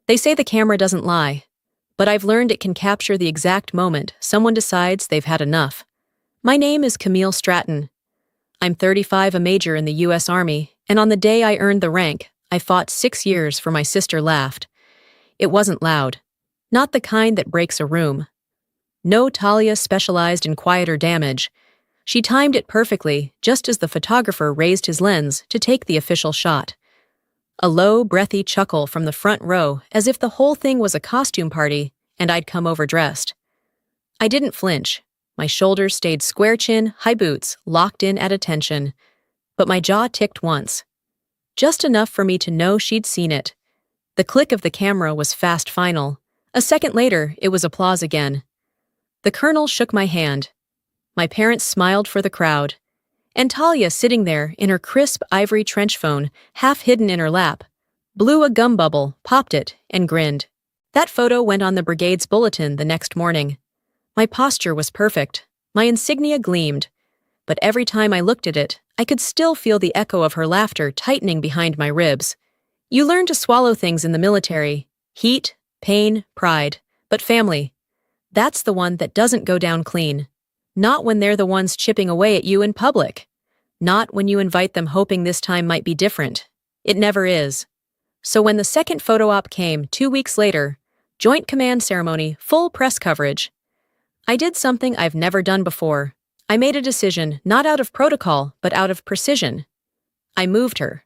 They say the camera doesn't lie, but I've learned it can capture the exact moment someone decides they've had enough. My name is Camille Stratton. I'm 35, a major in the U.S. Army, and on the day I earned the rank, I fought 6 years for my sister laughed. It wasn't loud. Not the kind that breaks a room. No, Talia specialized in quieter damage. She timed it perfectly, just as the photographer raised his lens to take the official shot. A low, breathy chuckle from the front row, as if the whole thing was a costume party and I'd come overdressed. I didn't flinch. My shoulders stayed square chin, high boots, locked in at attention. But my jaw ticked once. Just enough for me to know she'd seen it. The click of the camera was fast final. A second later, it was applause again. The colonel shook my hand. My parents smiled for the crowd. And Talia, sitting there in her crisp ivory trench phone, half hidden in her lap, blew a gum bubble, popped it, and grinned. That photo went on the brigade's bulletin the next morning. My posture was perfect. My insignia gleamed. But every time I looked at it, I could still feel the echo of her laughter tightening behind my ribs. You learn to swallow things in the military. Heat, pain, pride. But family. That's the one that doesn't go down clean. Not when they're the ones chipping away at you in public. Not when you invite them hoping this time might be different. It never is. So when the second photo op came 2 weeks later, Joint Command Ceremony, full press coverage, I did something I've never done before. I made a decision not out of protocol, but out of precision. I moved her.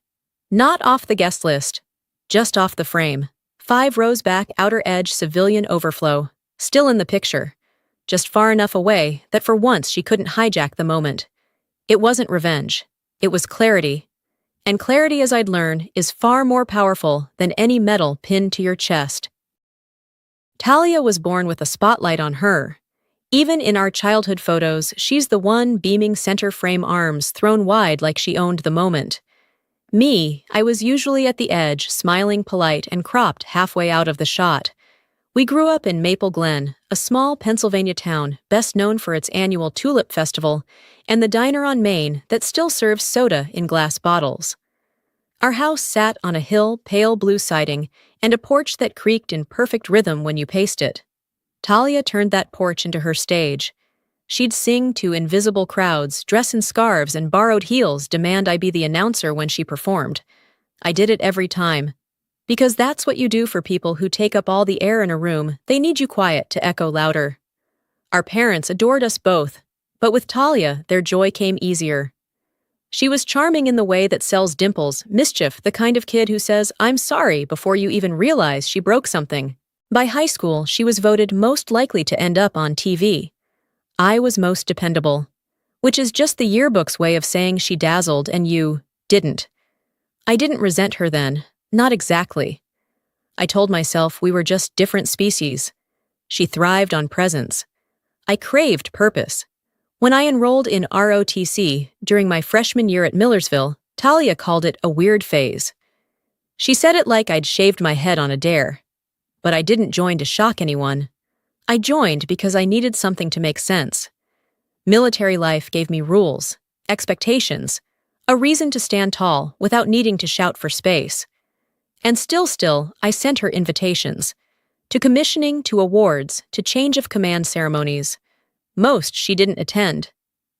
Not off the guest list. Just off the frame. 5 rows back, outer edge, civilian overflow. Still in the picture. Just far enough away that for once she couldn't hijack the moment. It wasn't revenge. It was clarity. And clarity, as I'd learn, is far more powerful than any medal pinned to your chest. Talia was born with a spotlight on her. Even in our childhood photos, she's the one beaming center frame, arms thrown wide like she owned the moment. Me, I was usually at the edge, smiling, polite, and cropped halfway out of the shot. We grew up in Maple Glen, a small Pennsylvania town best known for its annual Tulip Festival and the diner on Main that still serves soda in glass bottles. Our house sat on a hill, pale blue siding, and a porch that creaked in perfect rhythm when you paced it. Talia turned that porch into her stage. She'd sing to invisible crowds, dress in scarves and borrowed heels, demand I be the announcer when she performed. I did it every time. Because that's what you do for people who take up all the air in a room. They need you quiet to echo louder. Our parents adored us both, but with Talia, their joy came easier. She was charming in the way that sells dimples, mischief, the kind of kid who says, "I'm sorry," before you even realize she broke something. By high school, she was voted most likely to end up on TV. I was most dependable, which is just the yearbook's way of saying she dazzled and you didn't. I didn't resent her then, not exactly. I told myself we were just different species. She thrived on presence. I craved purpose. When I enrolled in ROTC during my freshman year at Millersville, Talia called it a weird phase. She said it like I'd shaved my head on a dare. But I didn't join to shock anyone. I joined because I needed something to make sense. Military life gave me rules, expectations, a reason to stand tall without needing to shout for space. And still, I sent her invitations. To commissioning, to awards, to change of command ceremonies. Most she didn't attend.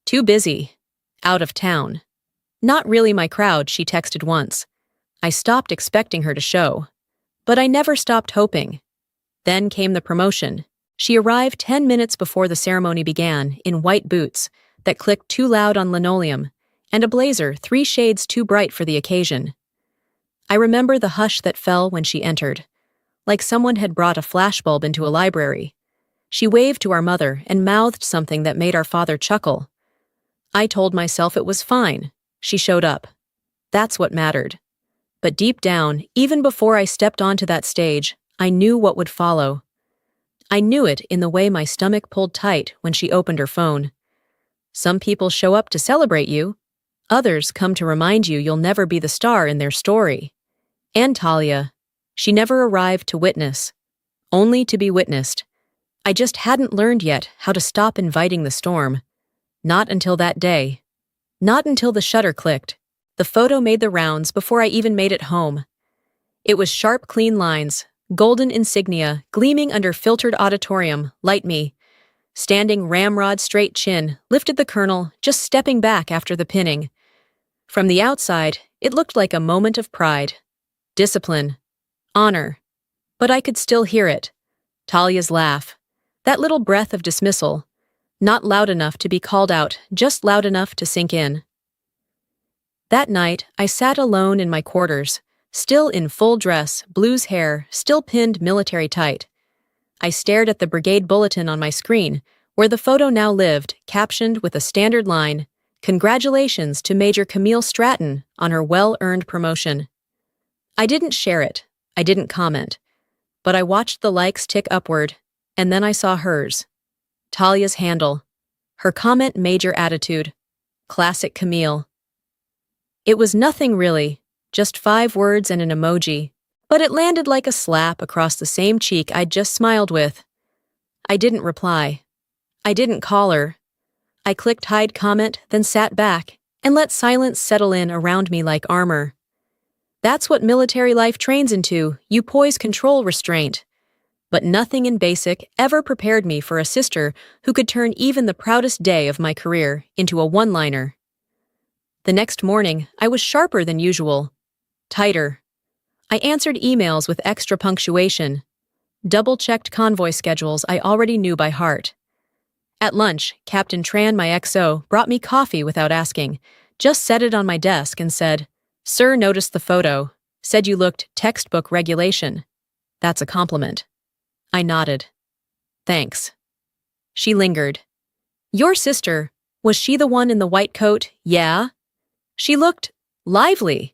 Too busy. Out of town. Not really my crowd, she texted once. I stopped expecting her to show. But I never stopped hoping. Then came the promotion. She arrived 10 minutes before the ceremony began in white boots that clicked too loud on linoleum and a blazer 3 shades too bright for the occasion. I remember the hush that fell when she entered, like someone had brought a flashbulb into a library. She waved to our mother and mouthed something that made our father chuckle. I told myself it was fine. She showed up. That's what mattered. But deep down, even before I stepped onto that stage, I knew what would follow. I knew it in the way my stomach pulled tight when she opened her phone. Some people show up to celebrate you. Others come to remind you you'll never be the star in their story. And Talia, she never arrived to witness, only to be witnessed. I just hadn't learned yet how to stop inviting the storm. Not until that day. Not until the shutter clicked. The photo made the rounds before I even made it home. It was sharp, clean lines, golden insignia gleaming under filtered auditorium, light me. Standing ramrod straight chin, lifted the colonel, just stepping back after the pinning. From the outside, it looked like a moment of pride. Discipline. Honor. But I could still hear it. Talia's laugh. That little breath of dismissal. Not loud enough to be called out, just loud enough to sink in. That night, I sat alone in my quarters, still in full dress, blues hair, still pinned military tight. I stared at the brigade bulletin on my screen, where the photo now lived, captioned with a standard line, "Congratulations to Major Camille Stratton on her well-earned promotion." I didn't share it, I didn't comment, but I watched the likes tick upward, and then I saw hers. Talia's handle. Her comment major attitude. Classic Camille. It was nothing really, just 5 words and an emoji, but it landed like a slap across the same cheek I'd just smiled with. I didn't reply. I didn't call her. I clicked hide comment, then sat back, and let silence settle in around me like armor. That's what military life trains into, you poise control restraint. But nothing in basic ever prepared me for a sister who could turn even the proudest day of my career into a one-liner. The next morning, I was sharper than usual. Tighter. I answered emails with extra punctuation. Double-checked convoy schedules I already knew by heart. At lunch, Captain Tran, my XO, brought me coffee without asking, just set it on my desk and said, "Sir noticed the photo. Said you looked textbook regulation." That's a compliment. I nodded. Thanks. She lingered. Your sister, was she the one in the white coat? Yeah? She looked lively.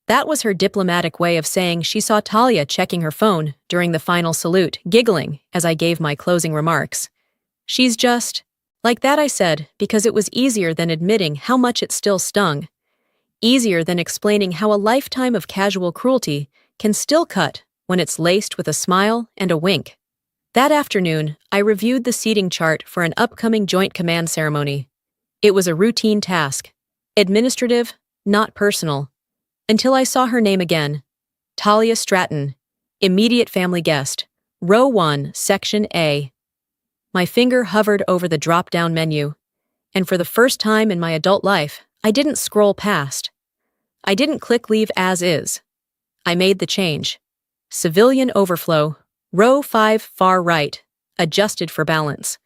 That was her diplomatic way of saying she saw Talia checking her phone during the final salute, giggling as I gave my closing remarks. She's just... Like that I said, because it was easier than admitting how much it still stung. Easier than explaining how a lifetime of casual cruelty can still cut when it's laced with a smile and a wink. That afternoon, I reviewed the seating chart for an upcoming joint command ceremony. It was a routine task. Administrative, not personal. Until I saw her name again. Talia Stratton. Immediate family guest. Row 1, Section A. My finger hovered over the drop-down menu, and for the first time in my adult life, I didn't scroll past. I didn't click leave as is. I made the change. Civilian overflow, row 5 far right, adjusted for balance.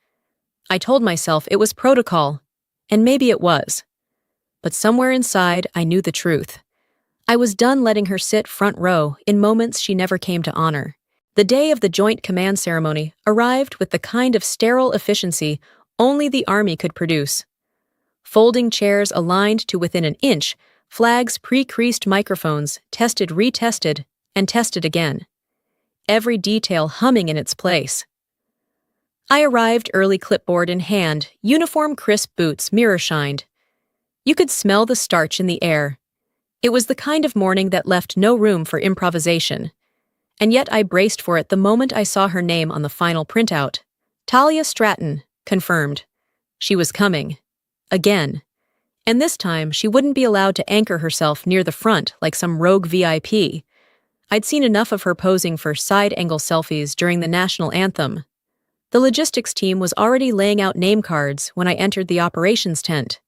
I told myself it was protocol, and maybe it was. But somewhere inside, I knew the truth. I was done letting her sit front row in moments she never came to honor. The day of the joint command ceremony arrived with the kind of sterile efficiency only the Army could produce. Folding chairs aligned to within an inch, flags pre-creased microphones, tested, retested, and tested again. Every detail humming in its place. I arrived early, clipboard in hand, uniform crisp boots mirror-shined. You could smell the starch in the air. It was the kind of morning that left no room for improvisation. And yet I braced for it the moment I saw her name on the final printout. Talia Stratton, confirmed. She was coming. Again. And this time, she wouldn't be allowed to anchor herself near the front like some rogue VIP. I'd seen enough of her posing for side-angle selfies during the national anthem. The logistics team was already laying out name cards when I entered the operations tent.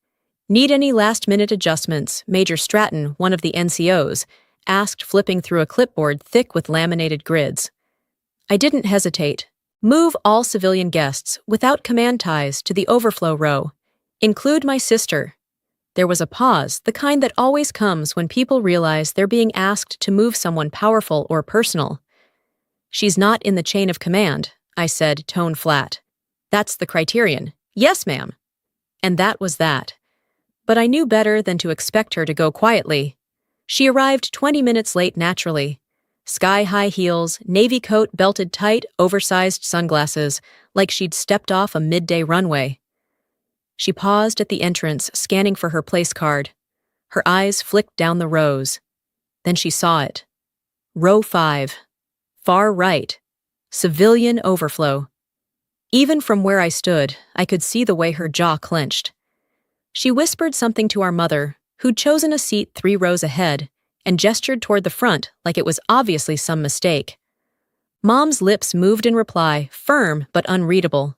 Need any last-minute adjustments, Major Stratton, one of the NCOs, asked, flipping through a clipboard thick with laminated grids. I didn't hesitate. Move all civilian guests without command ties to the overflow row. Include my sister. There was a pause, the kind that always comes when people realize they're being asked to move someone powerful or personal. She's not in the chain of command, I said, tone flat. That's the criterion. Yes, ma'am. And that was that. But I knew better than to expect her to go quietly. She arrived 20 minutes late naturally. Sky-high heels, navy coat belted tight, oversized sunglasses, like she'd stepped off a midday runway. She paused at the entrance, scanning for her place card. Her eyes flicked down the rows. Then she saw it. Row 5. Far right. Civilian overflow. Even from where I stood, I could see the way her jaw clenched. She whispered something to our mother, who'd chosen a seat 3 rows ahead, and gestured toward the front like it was obviously some mistake. Mom's lips moved in reply, firm but unreadable.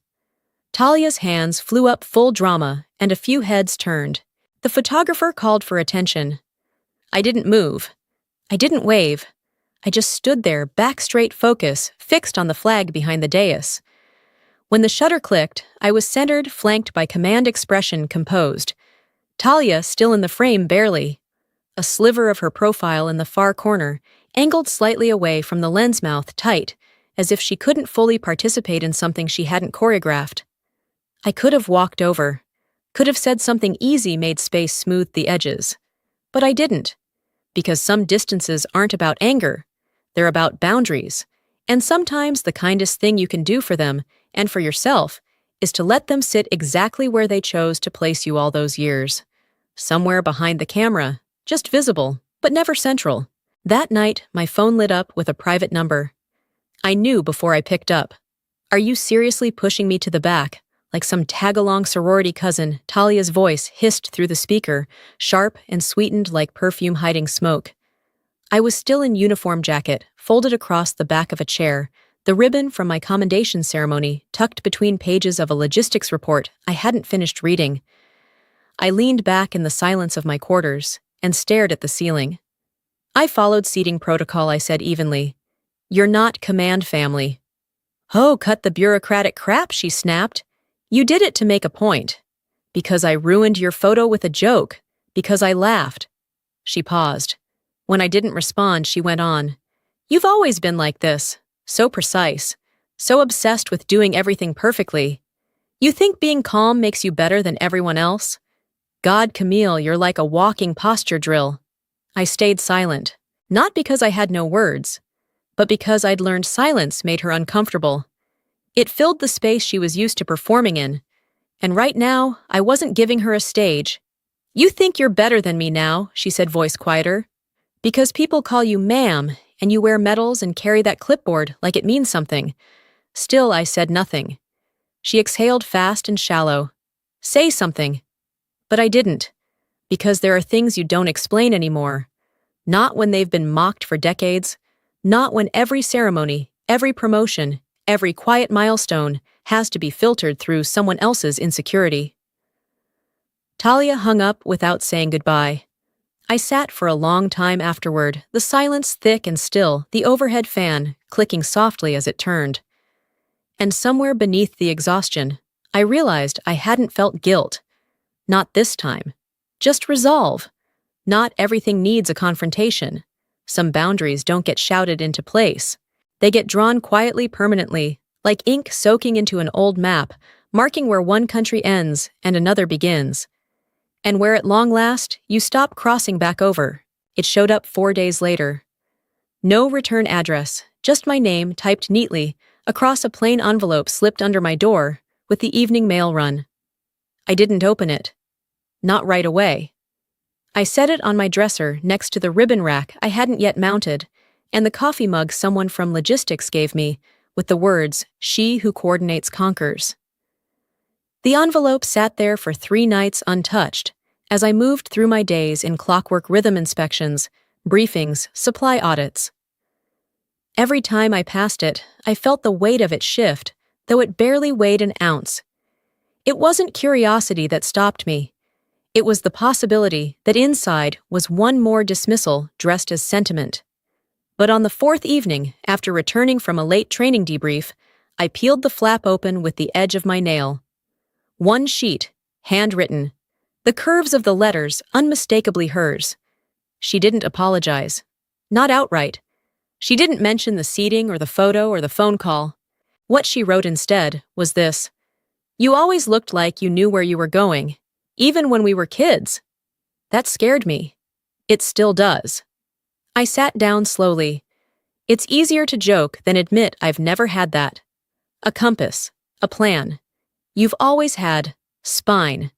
Talia's hands flew up full drama, and a few heads turned. The photographer called for attention. I didn't move. I didn't wave. I just stood there, back straight focus, fixed on the flag behind the dais. When the shutter clicked, I was centered, flanked by command expression, composed. Talia still in the frame barely. A sliver of her profile in the far corner, angled slightly away from the lens mouth tight, as if she couldn't fully participate in something she hadn't choreographed. I could have walked over, could have said something easy made space smooth the edges. But I didn't, because some distances aren't about anger, they're about boundaries, and sometimes the kindest thing you can do for them, and for yourself, is to let them sit exactly where they chose to place you all those years. Somewhere behind the camera, just visible, but never central. That night, my phone lit up with a private number. I knew before I picked up. Are you seriously pushing me to the back? Like some tag-along sorority cousin, Talia's voice hissed through the speaker, sharp and sweetened like perfume hiding smoke. I was still in uniform jacket, folded across the back of a chair, the ribbon from my commendation ceremony tucked between pages of a logistics report I hadn't finished reading. I leaned back in the silence of my quarters and stared at the ceiling. I followed seating protocol, I said evenly. You're not command family. Oh, cut the bureaucratic crap, she snapped. You did it to make a point. Because I ruined your photo with a joke. Because I laughed. She paused. When I didn't respond, she went on. You've always been like this. So precise. So obsessed with doing everything perfectly. You think being calm makes you better than everyone else? God, Camille, you're like a walking posture drill. I stayed silent. Not because I had no words, but because I'd learned silence made her uncomfortable. It filled the space she was used to performing in, and right now, I wasn't giving her a stage. You think you're better than me now, she said, voice quieter. Because people call you ma'am, and you wear medals and carry that clipboard like it means something. Still, I said nothing. She exhaled fast and shallow. Say something. But I didn't, because there are things you don't explain anymore. Not when they've been mocked for decades. Not when every ceremony, every promotion, every quiet milestone has to be filtered through someone else's insecurity. Talia hung up without saying goodbye. I sat for a long time afterward, the silence thick and still, the overhead fan clicking softly as it turned. And somewhere beneath the exhaustion, I realized I hadn't felt guilt. Not this time. Just resolve. Not everything needs a confrontation. Some boundaries don't get shouted into place. They get drawn quietly permanently, like ink soaking into an old map, marking where one country ends and another begins. And where at long last, you stop crossing back over. It showed up 4 days later. No return address, just my name typed neatly across a plain envelope slipped under my door with the evening mail run. I didn't open it. Not right away. I set it on my dresser next to the ribbon rack I hadn't yet mounted, and the coffee mug someone from logistics gave me, with the words, "She who coordinates conquers." The envelope sat there for 3 nights untouched, as I moved through my days in clockwork rhythm inspections, briefings, supply audits. Every time I passed it, I felt the weight of it shift, though it barely weighed an ounce. It wasn't curiosity that stopped me. It was the possibility that inside was one more dismissal dressed as sentiment. But on the 4th evening, after returning from a late training debrief, I peeled the flap open with the edge of my nail. One sheet, handwritten. The curves of the letters unmistakably hers. She didn't apologize. Not outright. She didn't mention the seating or the photo or the phone call. What she wrote instead was this. You always looked like you knew where you were going, even when we were kids. That scared me. It still does. I sat down slowly. It's easier to joke than admit I've never had that. A compass. A plan. You've always had spine.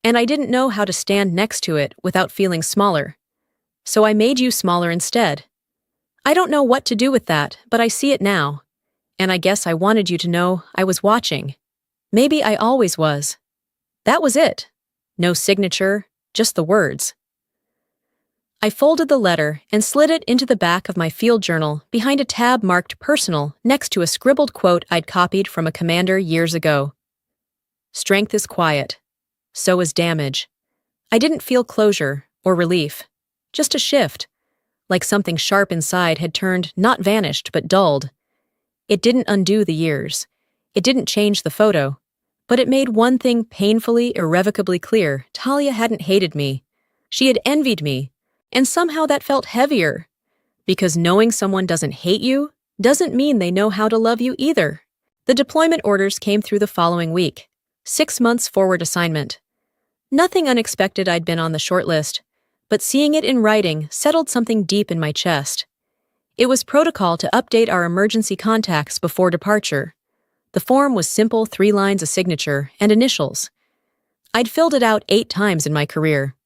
And I didn't know how to stand next to it without feeling smaller. So I made you smaller instead. I don't know what to do with that, but I see it now. And I guess I wanted you to know I was watching. Maybe I always was. That was it. No signature, just the words. I folded the letter and slid it into the back of my field journal behind a tab marked personal next to a scribbled quote I'd copied from a commander years ago. Strength is quiet. So is damage. I didn't feel closure or relief, just a shift, like something sharp inside had turned, not vanished, but dulled. It didn't undo the years. It didn't change the photo. But it made one thing painfully, irrevocably clear. Talia hadn't hated me. She had envied me. And somehow that felt heavier. Because knowing someone doesn't hate you doesn't mean they know how to love you either. The deployment orders came through the following week. 6 months forward assignment. Nothing unexpected. I'd been on the short list, but seeing it in writing settled something deep in my chest. It was protocol to update our emergency contacts before departure. The form was simple, 3 lines, a signature, and initials. I'd filled it out 8 times in my career.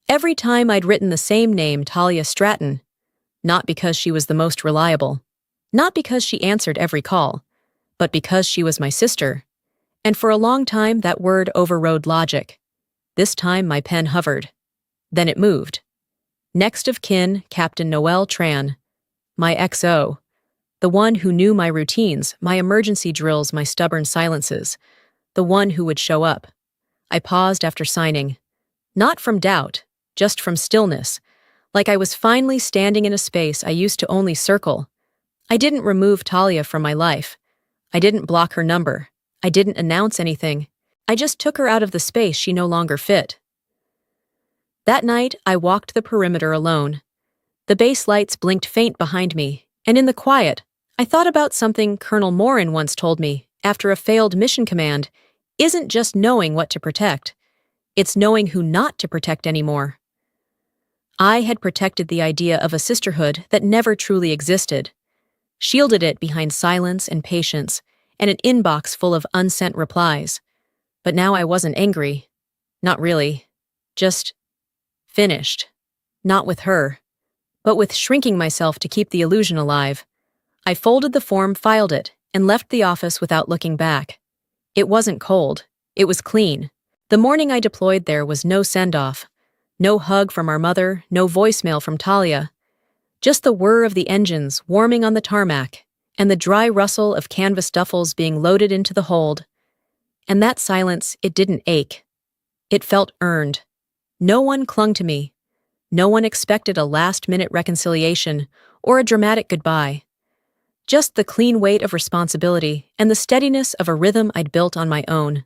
Every time I'd written the same name, Talia Stratton. Not because she was the most reliable. Not because she answered every call. But because she was my sister. And for a long time, that word overrode logic. This time, my pen hovered. Then it moved. Next of kin, Captain Noel Tran. My XO. The one who knew my routines, my emergency drills, my stubborn silences. The one who would show up. I paused after signing. Not from doubt, just from stillness. Like I was finally standing in a space I used to only circle. I didn't remove Talia from my life. I didn't block her number. I didn't announce anything. I just took her out of the space she no longer fit. That night, I walked the perimeter alone. The base lights blinked faint behind me, and in the quiet, I thought about something Colonel Morin once told me after a failed mission command isn't just knowing what to protect. It's knowing who not to protect anymore. I had protected the idea of a sisterhood that never truly existed, shielded it behind silence and patience, and an inbox full of unsent replies. But now I wasn't angry. Not really. Just finished. Not with her, but with shrinking myself to keep the illusion alive. I folded the form, filed it, and left the office without looking back. It wasn't cold. It was clean. The morning I deployed there was no send-off. No hug from our mother, no voicemail from Talia. Just the whir of the engines warming on the tarmac, and the dry rustle of canvas duffels being loaded into the hold. And that silence, it didn't ache. It felt earned. No one clung to me. No one expected a last-minute reconciliation or a dramatic goodbye. Just the clean weight of responsibility and the steadiness of a rhythm I'd built on my own.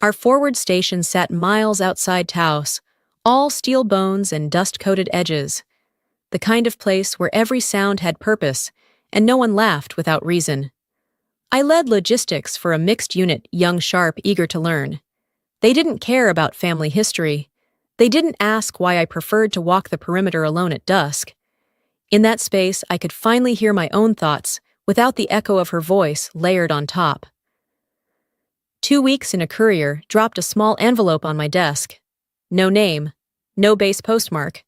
Our forward station sat miles outside Taos, all steel bones and dust-coated edges. The kind of place where every sound had purpose and no one laughed without reason. I led logistics for a mixed unit, young, sharp, eager to learn. They didn't care about family history. They didn't ask why I preferred to walk the perimeter alone at dusk. In that space, I could finally hear my own thoughts without the echo of her voice layered on top. 2 weeks in a courier dropped a small envelope on my desk. No name, no base postmark,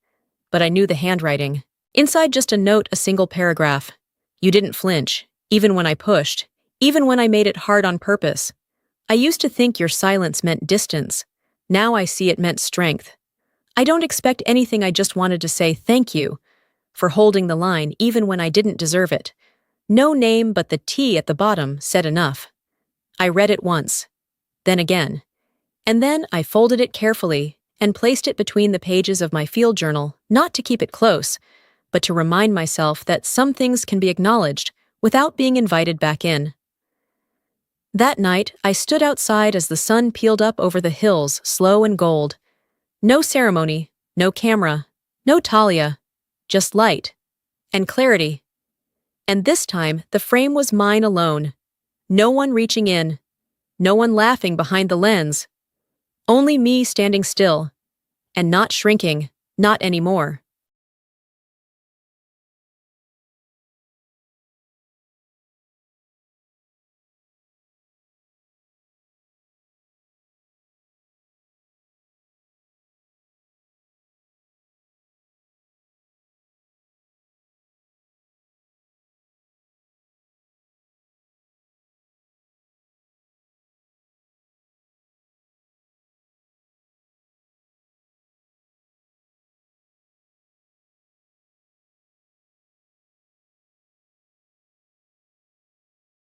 but I knew the handwriting. Inside just a note, a single paragraph. You didn't flinch, even when I pushed, even when I made it hard on purpose. I used to think your silence meant distance. Now I see it meant strength. I don't expect anything, I just wanted to say thank you for holding the line even when I didn't deserve it. No name, but the T at the bottom said enough. I read it once, then again, and then I folded it carefully and placed it between the pages of my field journal, not to keep it close, but to remind myself that some things can be acknowledged without being invited back in. That night, I stood outside as the sun peeled up over the hills, slow and gold. No ceremony, no camera, no Talia, just light and clarity. And this time, the frame was mine alone. No one reaching in, no one laughing behind the lens. Only me standing still, and not shrinking, not anymore.